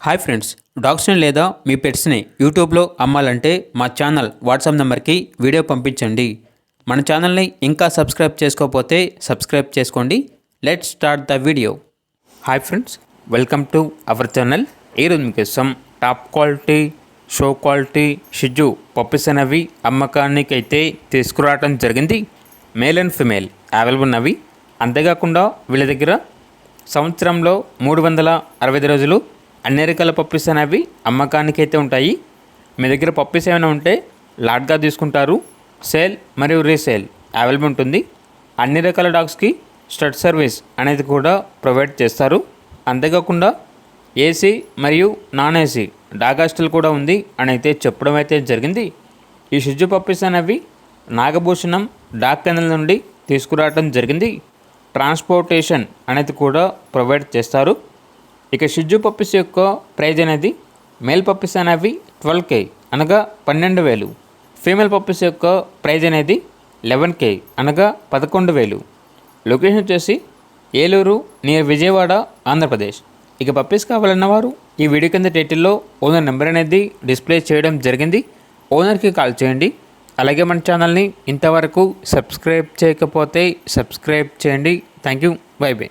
Hi friends, డాగ్స్ని లేదా మీ పెట్స్ని యూట్యూబ్లో అమ్మాలంటే మా ఛానల్ వాట్సాప్ నెంబర్కి వీడియో పంపించండి. మన ఛానల్ని ఇంకా సబ్స్క్రైబ్ చేసుకోకపోతే సబ్స్క్రైబ్ చేసుకోండి. Let's start the video. Hi friends, welcome to our channel. ఈరోజు మీకోసం టాప్ క్వాలిటీ, షో క్వాలిటీ షిజు పప్పీస్ అనేవి అమ్మకానికి అయితే తీసుకురావడం జరిగింది. మేల్ అండ్ ఫిమేల్ అవైలబుల్ ఉన్నవి. అంతేకాకుండా వీళ్ళ దగ్గర సంవత్సరంలో 365 రోజులు అన్ని రకాల పప్పీస్ అనేవి అమ్మకానికి అయితే ఉంటాయి. మీ దగ్గర పప్పీస్ ఏమైనా ఉంటే లాట్గా తీసుకుంటారు. సేల్ మరియు రీసేల్ అవైలబుల్ ఉంటుంది. అన్ని రకాల డాగ్స్కి స్టడ్ సర్వీస్ అనేది కూడా ప్రొవైడ్ చేస్తారు. అంతేకాకుండా ఏసీ మరియు నాన్ ఏసీ డాగ్ హాస్టల్ కూడా ఉంది అని అయితే చెప్పడం అయితే జరిగింది. ఈ షిజు పప్పీస్ అనేవి నాగభూషణం డాగ్ కెనల్ నుండి తీసుకురావడం జరిగింది. ట్రాన్స్పోర్టేషన్ అనేది కూడా ప్రొవైడ్ చేస్తారు. ఇక షిజు పప్పీస్ యొక్క ప్రైజ్ అనేది మేల్ పప్పీస్ అనేవి 12K అనగా 12,000. ఫీమేల్ పప్పీస్ యొక్క ప్రైజ్ అనేది 11K అనగా 11,000. లొకేషన్ వచ్చేసి ఏలూరు నియర్ విజయవాడ, ఆంధ్రప్రదేశ్. ఇక పప్పీస్ కావాలన్న వారు ఈ వీడియో కింద టైటిల్లో ఓనర్ నెంబర్ అనేది డిస్ప్లే చేయడం జరిగింది. ఓనర్కి కాల్ చేయండి. అలాగే మన ఛానల్ని ఇంతవరకు సబ్స్క్రైబ్ చేయకపోతే సబ్స్క్రైబ్ చేయండి. Thank you. By by.